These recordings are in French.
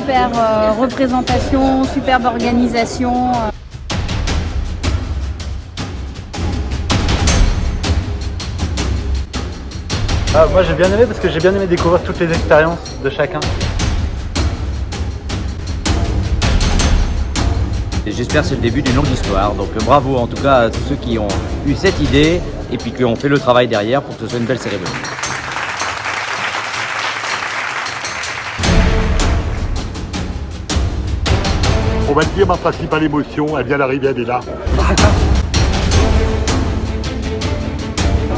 super représentation, superbe organisation. Moi j'ai bien aimé parce que j'ai bien aimé découvrir toutes les expériences de chacun. J'espère que c'est le début d'une longue histoire, donc bravo en tout cas à tous ceux qui ont eu cette idée et puis qui ont fait le travail derrière pour que ce soit une belle cérémonie. On va te dire ma principale émotion, elle vient d'arriver, elle est là.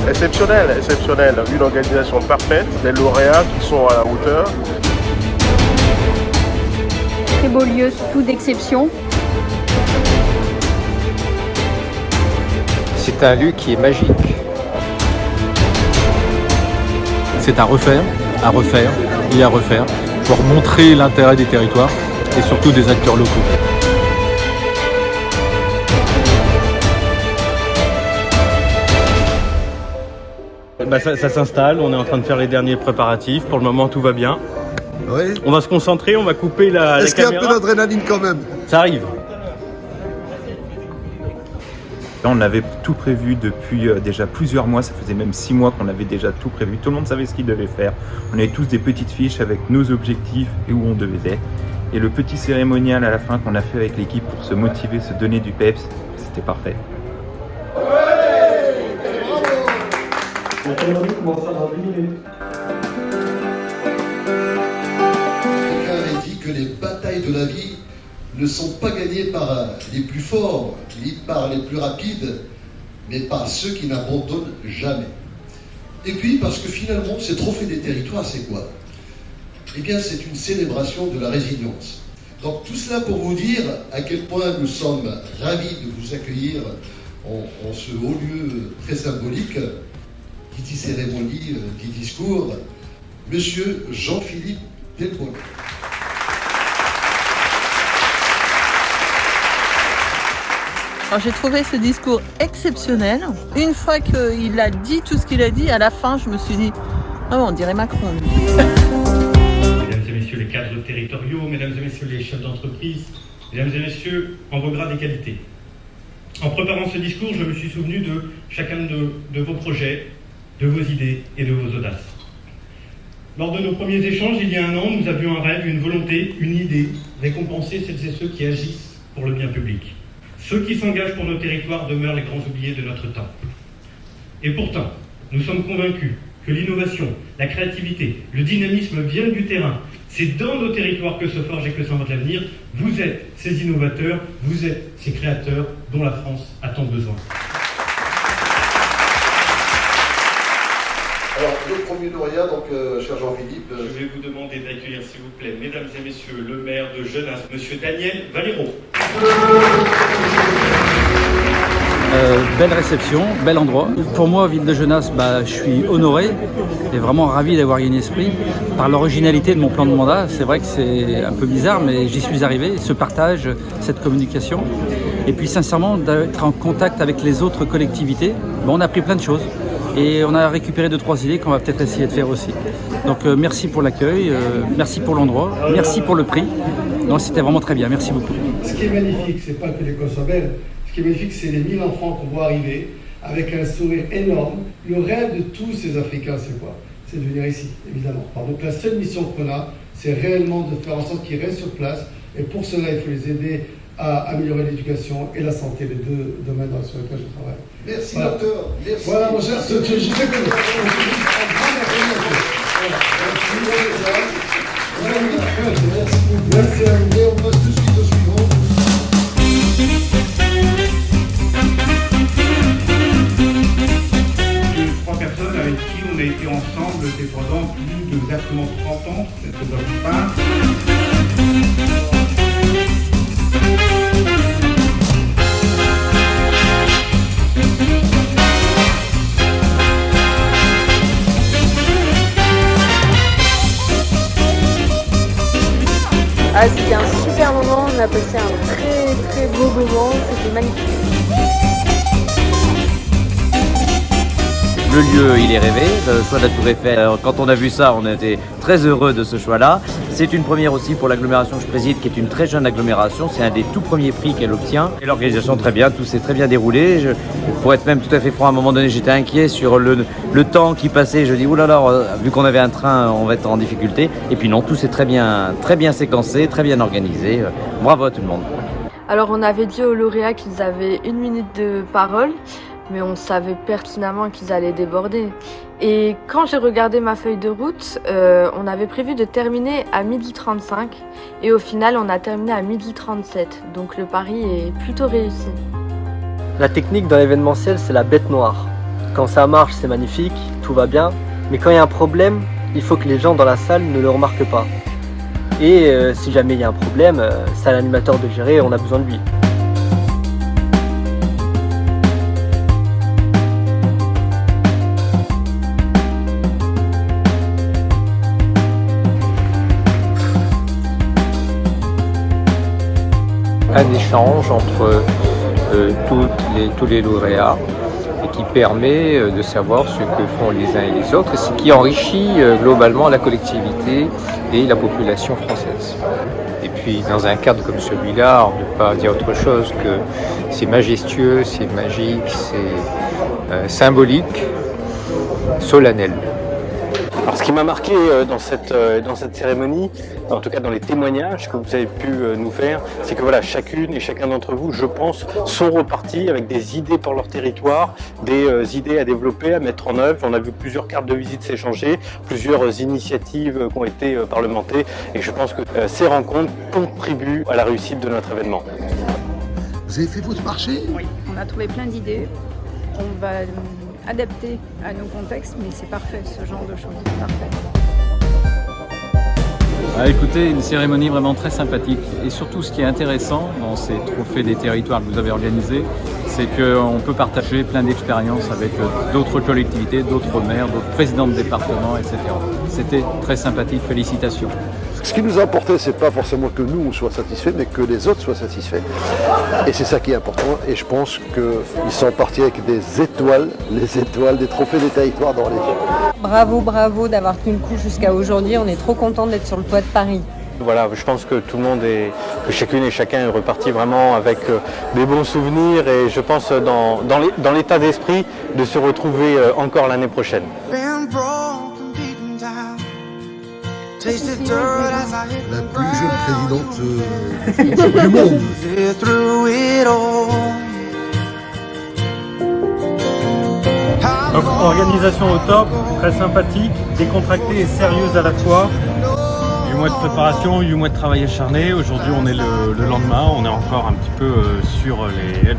Exceptionnel, exceptionnel. Une organisation parfaite, des lauréats qui sont à la hauteur. Très beau lieu, tout d'exception. C'est un lieu qui est magique. C'est à refaire et à refaire pour montrer l'intérêt des territoires et surtout des acteurs locaux. Ça s'installe, on est en train de faire les derniers préparatifs. Pour le moment, tout va bien. Oui. On va se concentrer, on va couper la caméra. Est-ce qu'il y a un peu d'adrénaline quand même? Ça arrive. On avait tout prévu depuis déjà plusieurs mois, ça faisait même 6 mois qu'on avait déjà tout prévu. Tout le monde savait ce qu'il devait faire. On avait tous des petites fiches avec nos objectifs et où on devait être. Et le petit cérémonial à la fin qu'on a fait avec l'équipe pour se motiver, se donner du peps, c'était parfait. Quelqu'un avait dit que les batailles de la vie ne sont pas gagnées par les plus forts, ni par les plus rapides, mais par ceux qui n'abandonnent jamais. Et puis, parce que finalement, ces trophées des territoires, c'est quoi? Eh bien, c'est une célébration de la résilience. Donc, tout cela pour vous dire à quel point nous sommes ravis de vous accueillir en ce haut lieu très symbolique. Qui dit cérémonie, dit discours, Monsieur Jean-Philippe Delbon. Alors j'ai trouvé ce discours exceptionnel. Une fois qu'il a dit tout ce qu'il a dit, à la fin, je me suis dit, oh, on dirait Macron. Mesdames et messieurs les cadres territoriaux, mesdames et messieurs les chefs d'entreprise, mesdames et messieurs en vos grades et qualités. En préparant ce discours, je me suis souvenu de chacun de vos projets, de vos idées et de vos audaces. Lors de nos premiers échanges, il y a un an, nous avions un rêve, une volonté, une idée, récompenser celles et ceux qui agissent pour le bien public. Ceux qui s'engagent pour nos territoires demeurent les grands oubliés de notre temps. Et pourtant, nous sommes convaincus que l'innovation, la créativité, le dynamisme viennent du terrain. C'est dans nos territoires que se forge et que s'invente l'avenir. Vous êtes ces innovateurs, vous êtes ces créateurs dont la France a tant besoin. Alors, le premier lauréat, donc, cher Jean-Philippe. Je vais vous demander d'accueillir, s'il vous plaît, mesdames et messieurs, le maire de Genasse, monsieur Daniel Valero. Belle réception, bel endroit. Pour moi, ville de Genasse, je suis honoré et vraiment ravi d'avoir gagné ce prix. Par l'originalité de mon plan de mandat, c'est vrai que c'est un peu bizarre, mais j'y suis arrivé. Ce partage, cette communication. Et puis sincèrement, d'être en contact avec les autres collectivités, on a appris plein de choses. Et on a récupéré 2-3 idées qu'on va peut-être essayer de faire aussi. Donc merci pour l'accueil, merci pour l'endroit, merci pour le prix. Non, c'était vraiment très bien, merci beaucoup. Ce qui est magnifique, c'est pas que l'école soit belle, ce qui est magnifique, c'est les 1000 enfants qu'on voit arriver avec un sourire énorme. Le rêve de tous ces Africains, c'est quoi? C'est de venir ici, évidemment. Alors, donc la seule mission qu'on a, c'est réellement de faire en sorte qu'ils restent sur place. Et pour cela, il faut les aider à améliorer l'éducation et la santé, les deux domaines sur lesquels je travaille. Merci, voilà. docteur. Merci. Voilà, mon cher, je te connais. Merci à vous. Et on passe tout de suite au suivant. Trois personnes avec qui on a été ensemble pendant plus de exactement 30 ans, cette part. C'était un super moment, on a passé un très beau moment, c'était magnifique. Le lieu, il est rêvé, le choix de la Tour Eiffel. Alors, quand on a vu ça, on était très heureux de ce choix-là. C'est une première aussi pour l'agglomération que je préside, qui est une très jeune agglomération. C'est un des tout premiers prix qu'elle obtient. Et l'organisation très bien, tout s'est très bien déroulé. Pour être même tout à fait franc, à un moment donné, j'étais inquiet sur le temps qui passait. Je dis, oulala, vu qu'on avait un train, on va être en difficulté. Et puis non, tout s'est très bien séquencé, très bien organisé. Bravo à tout le monde. Alors on avait dit aux lauréats qu'ils avaient 1 minute de parole, mais on savait pertinemment qu'ils allaient déborder. Et quand j'ai regardé ma feuille de route, on avait prévu de terminer à 12h35 et au final on a terminé à 12h37. Donc le pari est plutôt réussi. La technique dans l'événementiel, c'est la bête noire. Quand ça marche, c'est magnifique, tout va bien, mais quand il y a un problème, il faut que les gens dans la salle ne le remarquent pas. Et si jamais il y a un problème, c'est à l'animateur de gérer, on a besoin de lui. Un échange entre tous les lauréats et qui permet de savoir ce que font les uns et les autres et ce qui enrichit globalement la collectivité et la population française. Et puis dans un cadre comme celui-là, on ne peut pas dire autre chose que c'est majestueux, c'est magique, c'est symbolique, solennel. Alors, ce qui m'a marqué dans cette cérémonie, en tout cas dans les témoignages que vous avez pu nous faire, c'est que voilà, chacune et chacun d'entre vous, je pense, sont repartis avec des idées pour leur territoire, des idées à développer, à mettre en œuvre. On a vu plusieurs cartes de visite s'échanger, plusieurs initiatives qui ont été parlementées, et je pense que ces rencontres contribuent à la réussite de notre événement. Vous avez fait votre marché? Oui, on a trouvé plein d'idées. On va adapter à nos contextes, mais c'est parfait, ce genre de choses, parfait. Écoutez, une cérémonie vraiment très sympathique. Et surtout, ce qui est intéressant dans ces trophées des territoires que vous avez organisés, c'est qu'on peut partager plein d'expériences avec d'autres collectivités, d'autres maires, d'autres présidents de départements, etc. C'était très sympathique, félicitations. Ce qui nous a importé, c'est pas forcément que nous on soit satisfaits, mais que les autres soient satisfaits. Et c'est ça qui est important. Et je pense qu'ils sont partis avec des étoiles, les étoiles des trophées des territoires dans les yeux. Bravo, bravo d'avoir tenu le coup jusqu'à aujourd'hui. On est trop content d'être sur le toit de Paris. Voilà, je pense que tout le monde que chacune et chacun est reparti vraiment avec des bons souvenirs et je pense dans l'état d'esprit de se retrouver encore l'année prochaine. La plus jeune présidente du monde. Donc, organisation au top, très sympathique, décontractée et sérieuse à la fois. 8 mois de préparation, 8 mois de travail acharné. Aujourd'hui, on est le lendemain. On est encore un petit peu sur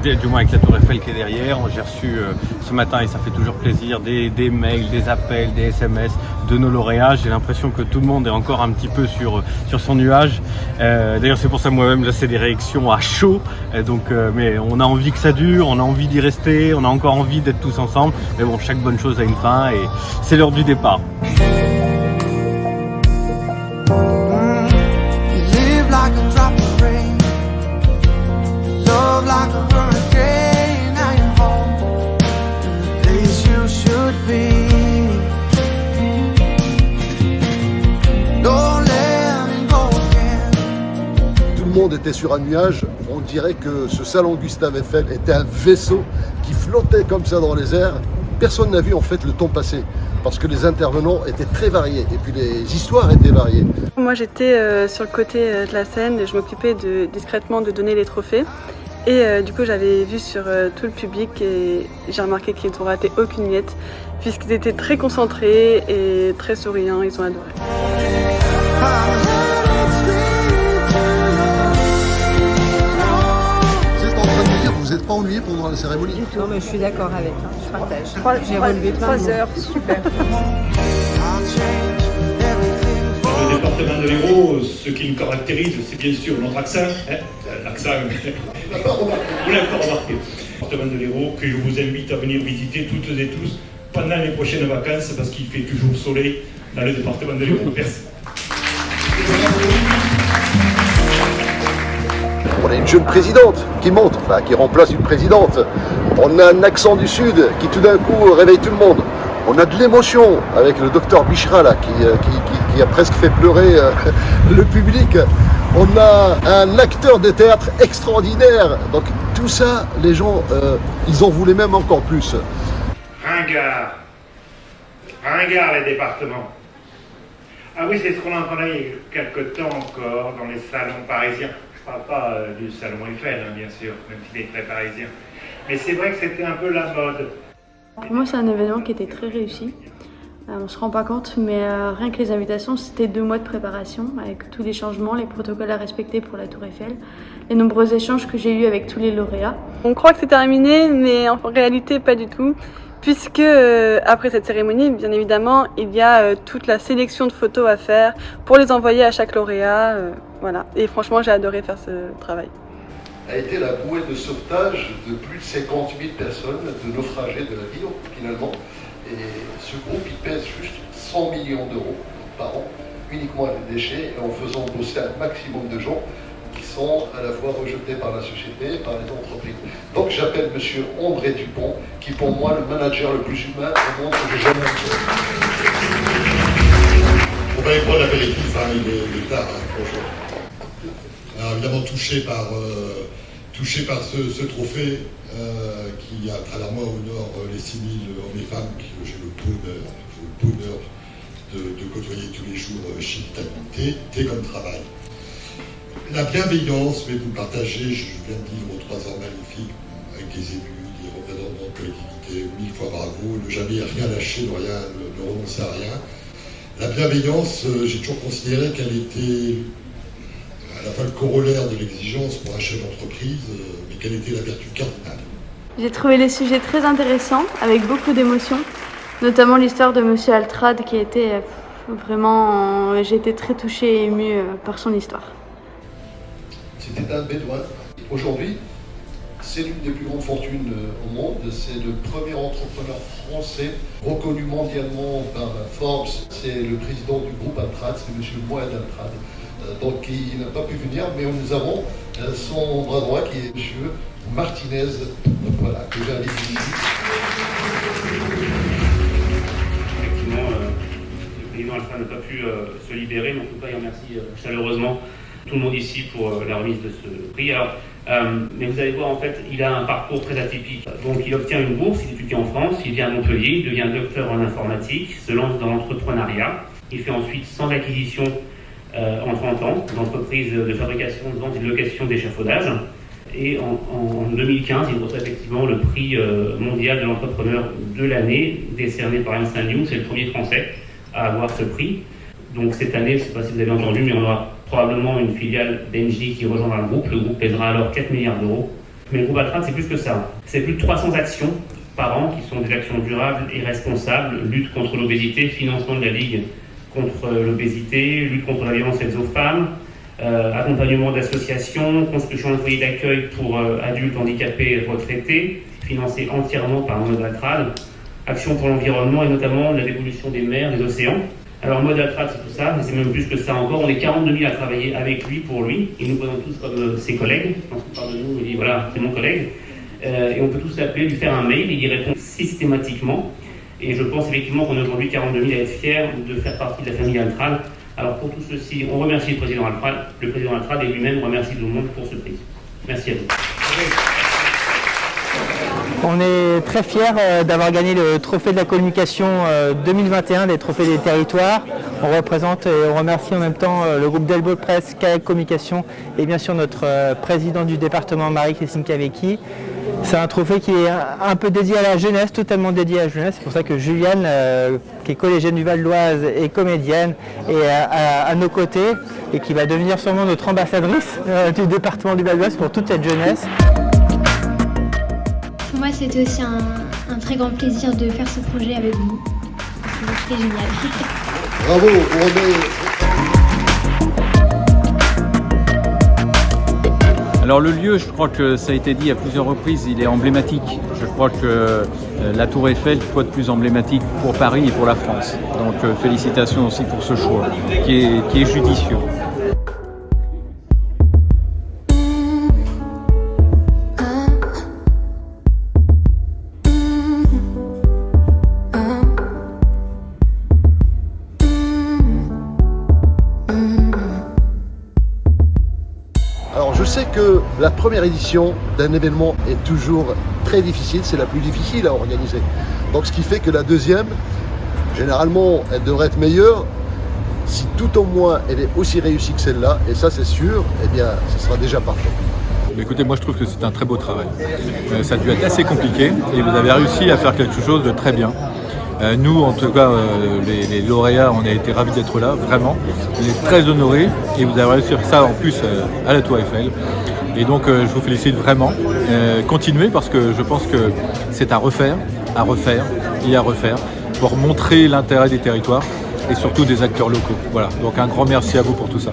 du moins avec la Tour Eiffel qui est derrière. J'ai reçu ce matin, et ça fait toujours plaisir, des mails, des appels, des SMS de nos lauréats. J'ai l'impression que tout le monde est encore un petit peu sur son nuage. D'ailleurs, c'est pour ça moi-même, là, c'est des réactions à chaud. Mais on a envie que ça dure, on a envie d'y rester, on a encore envie d'être tous ensemble. Mais bon, chaque bonne chose a une fin et c'est l'heure du départ. Tout le monde était sur un nuage. On dirait que ce salon Gustave Eiffel était un vaisseau qui flottait comme ça dans les airs. Personne n'a vu en fait le temps passer parce que les intervenants étaient très variés et puis les histoires étaient variées. Moi j'étais sur le côté de la scène et je m'occupais discrètement de donner les trophées. Et du coup j'avais vu sur tout le public et j'ai remarqué qu'ils n'ont raté aucune miette puisqu'ils étaient très concentrés et très souriants, ils ont adoré. Vous n'êtes pas ennuyé pendant la cérémonie? Du tout, mais je suis d'accord avec, je partage. J'ai relevé plein de 3 heures, super. Dans le département de l'Hérault, ce qui nous caractérise, c'est bien sûr notre accent. L'accent, vous l'avez pas remarqué. Le département de l'Hérault, que je vous invite à venir visiter toutes et tous pendant les prochaines vacances, parce qu'il fait toujours soleil dans le département de l'Hérault. Merci. On a une jeune présidente qui monte, qui remplace une présidente. On a un accent du Sud qui tout d'un coup réveille tout le monde. On a de l'émotion avec le docteur Bichra là, qui a presque fait pleurer le public. On a un acteur de théâtre extraordinaire. Donc tout ça, les gens, ils en voulaient même encore plus. Ringard les départements. Ah oui, c'est ce qu'on entendait il y a quelque temps encore dans les salons parisiens. Je ne parle pas du salon Eiffel, hein, bien sûr, même s'il est très parisien. Mais c'est vrai que c'était un peu la mode. Pour moi, c'est un événement qui était très réussi. On ne se rend pas compte, mais rien que les invitations, c'était 2 mois de préparation avec tous les changements, les protocoles à respecter pour la Tour Eiffel, les nombreux échanges que j'ai eus avec tous les lauréats. On croit que c'est terminé, mais en réalité pas du tout, puisque après cette cérémonie, bien évidemment, il y a toute la sélection de photos à faire pour les envoyer à chaque lauréat. Voilà. Et franchement, j'ai adoré faire ce travail. A été la bouée de sauvetage de plus de 50 000 personnes, de naufragés de la vie finalement. Et ce groupe, il pèse juste 100 millions d'euros par an, uniquement avec les déchets, et en faisant bosser un maximum de gens qui sont à la fois rejetés par la société et par les entreprises. Donc j'appelle M. André Dupont, qui est pour moi le manager le plus humain au monde que j'ai jamais vu. On va aller prendre l'apéritif, hein, il est tard, bonjour. Alors évidemment touché par ce trophée qui, à travers moi, honore les 6 000 hommes et femmes que j'ai le bonheur de côtoyer tous les jours chez Vitamine T comme travail. La bienveillance, mais vous le partagez, je viens de vivre 3 ans magnifiques avec des élus, des représentants de collectivités, 1000 fois bravo, ne jamais rien lâcher, ne renoncer à rien. La bienveillance, j'ai toujours considéré qu'elle était à la fois le corollaire de l'exigence pour un chef d'entreprise, mais quelle était la vertu cardinale. J'ai trouvé les sujets très intéressants, avec beaucoup d'émotions, notamment l'histoire de Monsieur Altrad qui était vraiment... J'ai été très touchée et émue par son histoire. C'était un bédouin. Aujourd'hui, c'est l'une des plus grandes fortunes au monde. C'est le premier entrepreneur français reconnu mondialement par Forbes. C'est le président du groupe Altrad, c'est M. Mohamed Altrad. Donc il n'a pas pu venir, mais nous avons son bras droit qui est M. Martinez. Donc voilà, que j'ai invité ici. Effectivement, le président Altrad n'a pas pu se libérer, mais en tout cas, il remercie chaleureusement tout le monde ici pour la remise de ce prix. Alors, mais vous allez voir, en fait, il a un parcours très atypique. Donc, il obtient une bourse, il étudie en France, il vient à Montpellier, il devient docteur en informatique, se lance dans l'entrepreneuriat. Il fait ensuite 100 acquisitions en 30 ans d'entreprises de fabrication, de vente et de location d'échafaudage. Et en 2015, il reçoit effectivement le prix mondial de l'entrepreneur de l'année, décerné par Ernst & Young. C'est le premier Français à avoir ce prix. Donc cette année, je ne sais pas si vous avez entendu, mais on aura probablement une filiale d'Engie qui rejoindra le groupe. Le groupe pèsera alors 4 milliards d'euros. Mais le groupe Altrad, c'est plus que ça. C'est plus de 300 actions par an qui sont des actions durables et responsables. Lutte contre l'obésité, financement de la Ligue contre l'obésité, lutte contre la violence faite aux femmes, accompagnement d'associations, construction d'un foyer d'accueil pour adultes handicapés et retraités, financé entièrement par Mode Altrad, action pour l'environnement et notamment la dévolution des mers, des océans. Alors Mode Altrad, c'est tout ça, mais c'est même plus que ça encore. On est 42 000 à travailler avec lui, pour lui. Il nous présente tous comme ses collègues. Je pense qu'il parle de nous, il dit voilà, c'est mon collègue. Et on peut tous l'appeler, lui faire un mail, il y répond systématiquement. Et je pense effectivement qu'on est aujourd'hui 42 000 à être fiers de faire partie de la famille Altrad. Alors pour tout ceci, on remercie le président Altrad et lui-même remercie tout le monde pour ce prix. Merci à vous. On est très fiers d'avoir gagné le trophée de la communication 2021 des trophées des territoires. On représente et on remercie en même temps le groupe Delbo Presse, Kayak Communication et bien sûr notre présidente du département Marie-Christine Cavecchi. C'est un trophée qui est un peu dédié à la jeunesse, totalement dédié à la jeunesse. C'est pour ça que Juliane, qui est collégienne du Val d'Oise et comédienne, est à nos côtés et qui va devenir sûrement notre ambassadrice du département du Val d'Oise pour toute cette jeunesse. Pour moi, c'était aussi un très grand plaisir de faire ce projet avec vous. C'était génial. Bravo, Romain. Alors le lieu, je crois que ça a été dit à plusieurs reprises, il est emblématique. Je crois que la Tour Eiffel, quoi de plus emblématique pour Paris et pour la France. Donc félicitations aussi pour ce choix qui est judicieux. sait que la première édition d'un événement est toujours très difficile, c'est la plus difficile à organiser. Donc ce qui fait que la deuxième, généralement, elle devrait être meilleure. Si tout au moins elle est aussi réussie que celle-là, et ça c'est sûr, eh bien ce sera déjà parfait. Écoutez, moi je trouve que c'est un très beau travail. Ça a dû être assez compliqué et vous avez réussi à faire quelque chose de très bien. Nous, en tout cas, les lauréats, on a été ravis d'être là, vraiment. On est très honorés et vous avez réussi à faire ça en plus à la Tour Eiffel. Et donc je vous félicite vraiment. Continuez parce que je pense que c'est à refaire et à refaire pour montrer l'intérêt des territoires et surtout des acteurs locaux. Voilà, donc un grand merci à vous pour tout ça.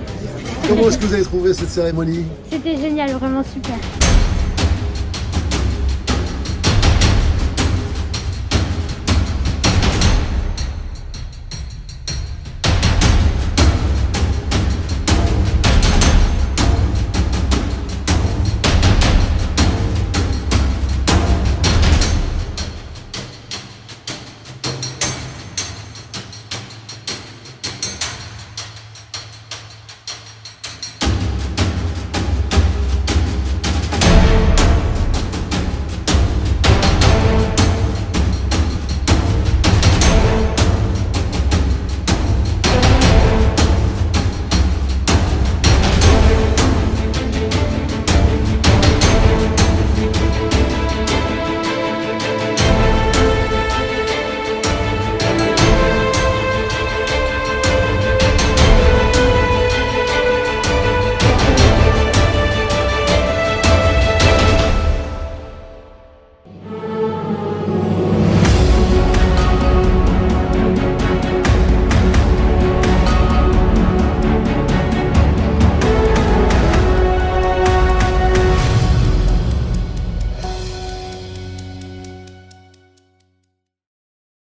Comment est-ce que vous avez trouvé cette cérémonie? C'était génial, vraiment super.